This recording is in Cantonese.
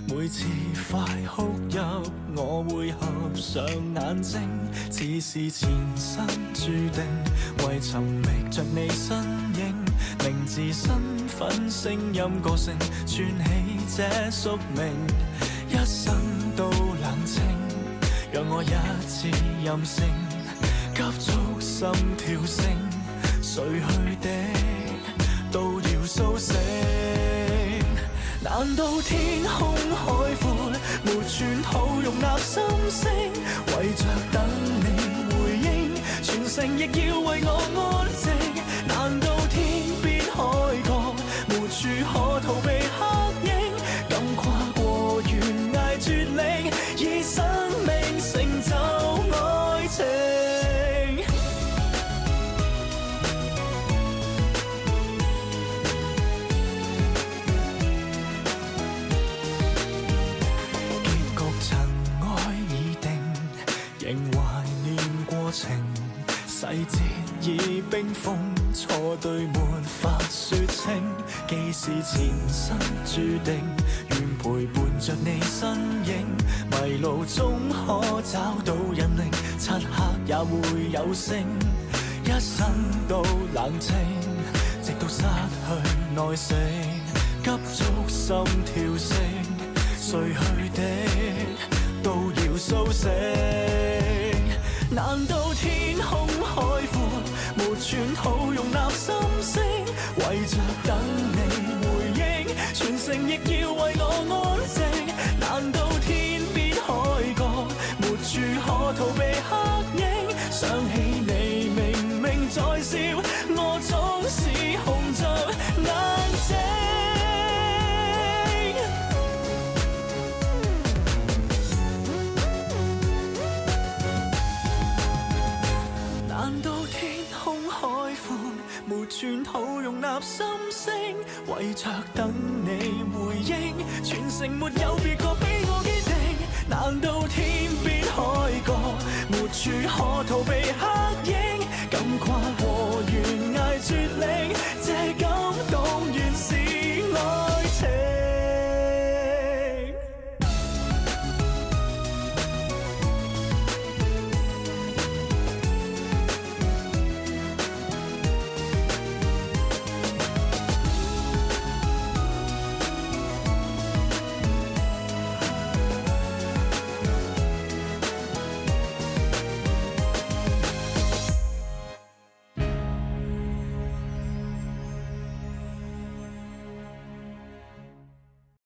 每次快哭泣，我會合上眼睛，似是前生注定，為尋覓着你身影，名字、身份、聲音、個性，串起這宿命，一生都冷清，讓我一次任性，急速心跳聲，睡去的都要甦醒。難道天空海闊，沒寸土容納心聲，為着等你回應，全城亦要為我安靜。難道天邊海角，沒處可逃避黑影，敢跨過懸崖絕嶺，以生命成就愛情。仍懷念過程，細節已冰封，錯對沒法說清，既是前生注定，願陪伴着你身影，迷路中可找到引領，漆黑也會有聲，一生都冷清，直到失去耐性，急速心跳聲，睡去的都要甦醒。難道天空海闊，沒寸土容納心聲，為着等你回應，全城亦要為我安靜。難道天邊海角，沒處可逃避黑影，想起你明明在笑，我總是紅着眼睛。難道天空海闊，沒寸土容納心聲，為着等你回應，全城沒有別個比我堅定。難道天邊海角，沒處可逃避